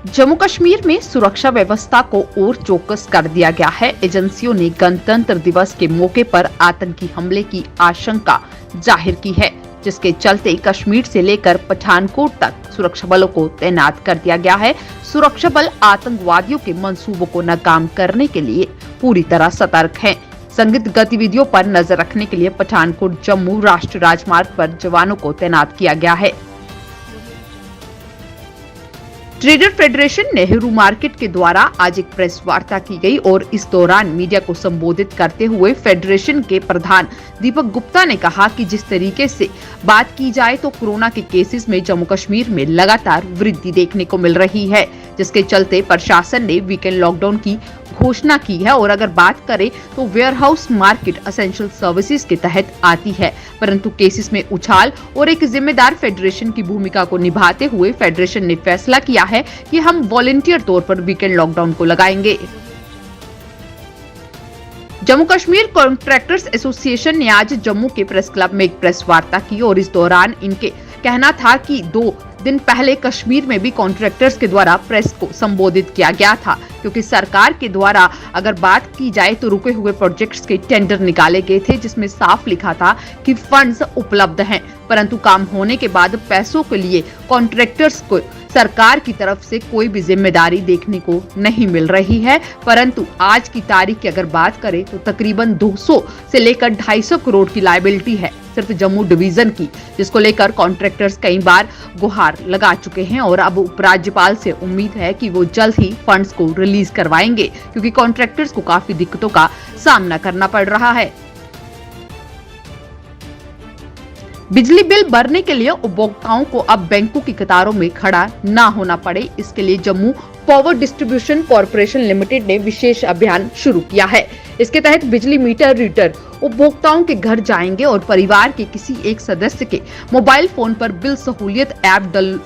जम्मू कश्मीर में सुरक्षा व्यवस्था को और चौकस कर दिया गया है। एजेंसियों ने गणतंत्र दिवस के मौके पर आतंकी हमले की आशंका जाहिर की है, जिसके चलते कश्मीर से लेकर पठानकोट तक सुरक्षा बलों को तैनात कर दिया गया है। सुरक्षा बल आतंकवादियों के मंसूबों को नाकाम करने के लिए पूरी तरह सतर्क हैं। संदिग्ध गतिविधियों पर नजर रखने के लिए पठानकोट जम्मू राष्ट्रीय राजमार्ग पर जवानों को तैनात किया गया है। ट्रेडर फेडरेशन नेहरू मार्केट के द्वारा आज एक प्रेस वार्ता की गई और इस दौरान मीडिया को संबोधित करते हुए फेडरेशन के प्रधान दीपक गुप्ता ने कहा कि जिस तरीके से बात की जाए तो कोरोना के केसेस में जम्मू कश्मीर में लगातार वृद्धि देखने को मिल रही है, जिसके चलते प्रशासन ने वीकेंड लॉकडाउन की घोषणा की है। और अगर बात करें तो वेयरहाउस मार्केट एसेंशियल सर्विसेज के तहत आती है, परंतु केसेस में उछाल और एक जिम्मेदार फेडरेशन की भूमिका को निभाते हुए फेडरेशन ने फैसला किया है कि हम वॉलंटियर तौर पर वीकेंड लॉकडाउन को लगाएंगे। जम्मू कश्मीर कॉन्ट्रैक्टर्स एसोसिएशन ने आज जम्मू के प्रेस क्लब में एक प्रेस वार्ता की और इस दौरान इनके कहना था कि 2 दिन पहले कश्मीर में भी कॉन्ट्रैक्टर्स के द्वारा प्रेस को संबोधित किया गया था, क्योंकि सरकार के द्वारा अगर बात की जाए तो रुके हुए प्रोजेक्ट्स के टेंडर निकाले गए थे, जिसमें साफ लिखा था कि फंड्स उपलब्ध हैं, परंतु काम होने के बाद पैसों के लिए कॉन्ट्रैक्टर्स को सरकार की तरफ से कोई भी जिम्मेदारी देखने को नहीं मिल रही है। परंतु आज की तारीख की अगर बात करें तो तकरीबन 200 से लेकर 250 करोड़ की लायबिलिटी है सिर्फ जम्मू डिवीजन की, जिसको लेकर कॉन्ट्रैक्टर्स कई बार गुहार लगा चुके हैं और अब उपराज्यपाल से उम्मीद है कि वो जल्द ही फंड्स को रिलीज करवाएंगे, क्योंकि कॉन्ट्रैक्टर्स को काफी दिक्कतों का सामना करना पड़ रहा है। बिजली बिल भरने के लिए उपभोक्ताओं को अब बैंकों की कतारों में खड़ा न होना पड़े, इसके लिए Jammu power distribution corporation limited ने विशेष अभियान शुरू किया है। इसके तहत बिजली मीटर रीडर उपभोक्ताओं के घर जाएंगे और परिवार के किसी एक सदस्य के मोबाइल फोन पर बिल सहूलियत ऐप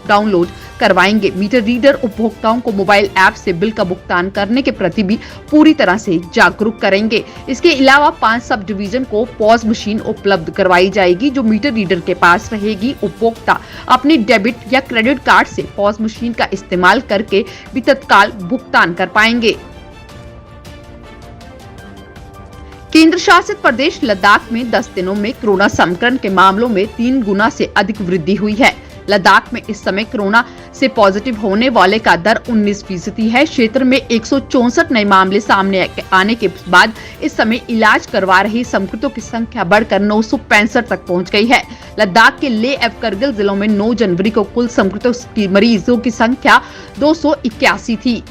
डाउनलोड करवाएंगे। मीटर रीडर उपभोक्ताओं को मोबाइल ऐप से बिल का भुगतान करने के प्रति भी पूरी तरह से जागरूक करेंगे। इसके अलावा 5 सब डिवीजन को पॉज मशीन उपलब्ध करवाई जाएगी, जो मीटर रीडर के पास रहेगी। उपभोक्ता अपने डेबिट या क्रेडिट कार्ड से पॉज मशीन का इस्तेमाल करके भी तत्काल भुगतान कर पाएंगे। केंद्र शासित प्रदेश लद्दाख में 10 दिनों में कोरोना संक्रमण के मामलों में 3 गुना से अधिक वृद्धि हुई है। लद्दाख में इस समय कोरोना से पॉजिटिव होने वाले का दर 19% है। क्षेत्र में 164 नए मामले सामने आने के बाद इस समय इलाज करवा रहे संक्रमितों की संख्या बढ़कर 965 तक पहुंच गई है। लद्दाख के लेह एवं करगिल जिलों में 9 जनवरी को कुल संक्रमितों की मरीजों की संख्या 281 थी।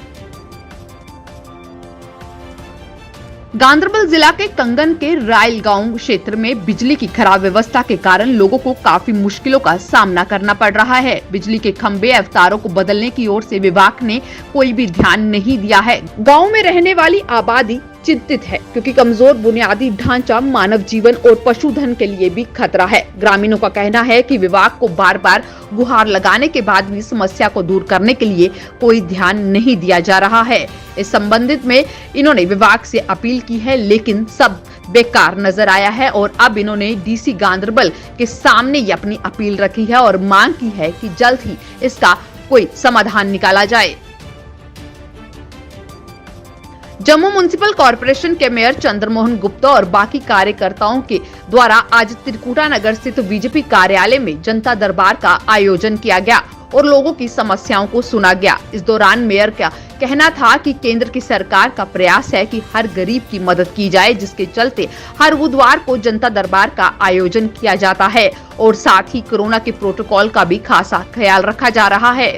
गांधरबल जिला के कंगन के रायल गांव क्षेत्र में बिजली की खराब व्यवस्था के कारण लोगों को काफी मुश्किलों का सामना करना पड़ रहा है। बिजली के खंभे एवं तारों को बदलने की ओर से विभाग ने कोई भी ध्यान नहीं दिया है। गांव में रहने वाली आबादी चिंतित है, क्योंकि कमजोर बुनियादी ढांचा मानव जीवन और पशुधन के लिए भी खतरा है। ग्रामीणों का कहना है कि विभाग को बार बार गुहार लगाने के बाद भी समस्या को दूर करने के लिए कोई ध्यान नहीं दिया जा रहा है। इस संबंधित में इन्होंने विभाग से अपील की है, लेकिन सब बेकार नजर आया है और अब इन्होंने डीसी गांधरबल के सामने ये अपनी अपील रखी है और मांग की है कि जल्द ही इसका कोई समाधान निकाला जाए। जम्मू म्युनिसिपल कॉर्पोरेशन के मेयर चंद्रमोहन गुप्ता और बाकी कार्यकर्ताओं के द्वारा आज त्रिकुटा नगर स्थित बीजेपी कार्यालय में जनता दरबार का आयोजन किया गया और लोगों की समस्याओं को सुना गया। इस दौरान मेयर का कहना था कि केंद्र की सरकार का प्रयास है कि हर गरीब की मदद की जाए, जिसके चलते हर बुधवार को जनता दरबार का आयोजन किया जाता है और साथ ही कोरोना के प्रोटोकॉल का भी खासा ख्याल रखा जा रहा है।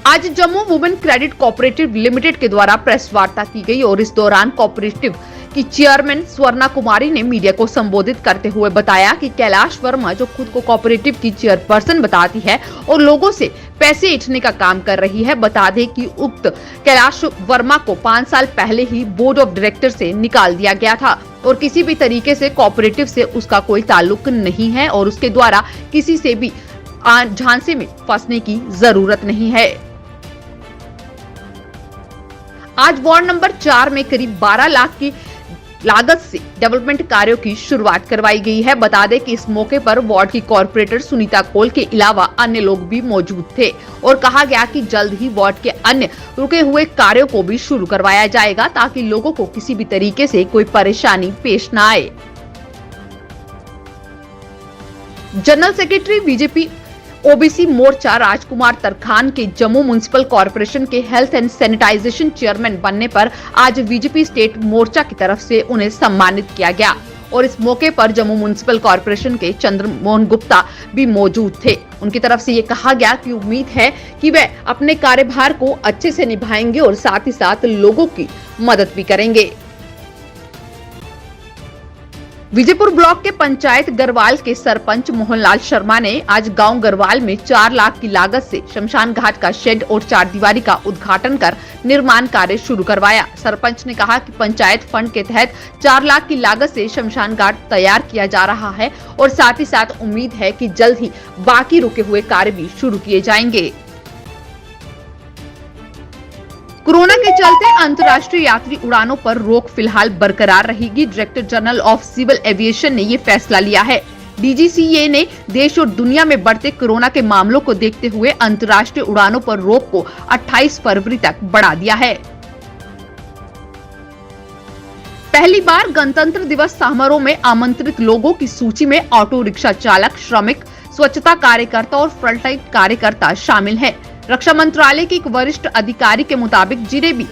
आज Jammu women credit cooperative limited के द्वारा प्रेस वार्ता की गई और इस दौरान कोऑपरेटिव की चेयरमैन स्वर्णा कुमारी ने मीडिया को संबोधित करते हुए बताया कि कैलाश वर्मा, जो खुद को कोऑपरेटिव की चेयरपर्सन बताती है और लोगों से पैसे ऐंठने का काम कर रही है, बता दें कि उक्त कैलाश वर्मा को 5 साल पहले ही बोर्ड ऑफ डायरेक्टर से निकाल दिया गया था और किसी भी तरीके से कोऑपरेटिव से उसका कोई ताल्लुक नहीं है और उसके द्वारा किसी से भी झांसे में फंसने की जरूरत नहीं है। आज वार्ड नंबर 4 में करीब 12 लाख की लागत से डेवलपमेंट कार्यों की शुरुआत करवाई गई है। बता दें कि इस मौके पर वार्ड की कॉर्पोरेटर सुनीता कोल के अलावा अन्य लोग भी मौजूद थे और कहा गया कि जल्द ही वार्ड के अन्य रुके हुए कार्यों को भी शुरू करवाया जाएगा ताकि लोगों को किसी भी तरीके से कोई परेशानी पेश न आए। जनरल सेक्रेटरी बीजेपी ओबीसी मोर्चा राजकुमार तरखान के जम्मू म्युनिसिपल कॉर्पोरेशन के हेल्थ एंड सैनिटाइजेशन चेयरमैन बनने पर आज बीजेपी स्टेट मोर्चा की तरफ से उन्हें सम्मानित किया गया और इस मौके पर जम्मू म्युनिसिपल कॉर्पोरेशन के चंद्रमोहन गुप्ता भी मौजूद थे। उनकी तरफ से ये कहा गया कि उम्मीद है कि वे अपने कार्यभार को अच्छे से निभाएंगे और साथ ही साथ लोगों की मदद भी करेंगे। विजयपुर ब्लॉक के पंचायत गरवाल के सरपंच मोहनलाल शर्मा ने आज गांव गरवाल में 4 लाख की लागत से शमशान घाट का शेड और 4 दीवारी का उद्घाटन कर निर्माण कार्य शुरू करवाया। सरपंच ने कहा कि पंचायत फंड के तहत 4 लाख की लागत से शमशान घाट तैयार किया जा रहा है और साथ ही साथ उम्मीद है कि जल्द ही बाकी रुके हुए कार्य भी शुरू किए जाएंगे। कोरोना के चलते अंतर्राष्ट्रीय यात्री उड़ानों पर रोक फिलहाल बरकरार रहेगी। Director general of civil aviation ने ये फैसला लिया है। डीजीसीए ने देश और दुनिया में बढ़ते कोरोना के मामलों को देखते हुए अंतर्राष्ट्रीय उड़ानों पर रोक को 28 फरवरी तक बढ़ा दिया है। पहली बार गणतंत्र दिवस समारोह में आमंत्रित लोगों की सूची में ऑटो रिक्शा चालक, श्रमिक, स्वच्छता कार्यकर्ता और फ्रंटलाइन कार्यकर्ता शामिल हैं। रक्षा मंत्रालय के एक वरिष्ठ अधिकारी के मुताबिक जिन्हें भी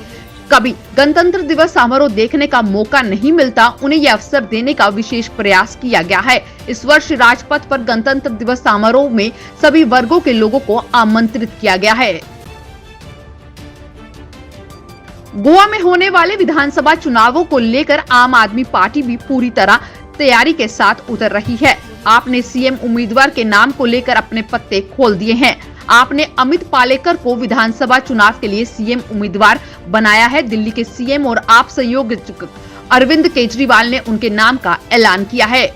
कभी गणतंत्र दिवस समारोह देखने का मौका नहीं मिलता, उन्हें यह अवसर देने का विशेष प्रयास किया गया है। इस वर्ष राजपथ पर गणतंत्र दिवस समारोह में सभी वर्गों के लोगों को आमंत्रित किया गया है। गोवा में होने वाले विधानसभा चुनावों को लेकर आम आदमी पार्टी भी पूरी तरह तैयारी के साथ उतर रही है। आपने सीएम उम्मीदवार के नाम को लेकर अपने पत्ते खोल दिए हैं। आपने अमित पालेकर को विधानसभा चुनाव के लिए सीएम उम्मीदवार बनाया है। दिल्ली के सीएम और आप संयोजक अरविंद केजरीवाल ने उनके नाम का ऐलान किया है।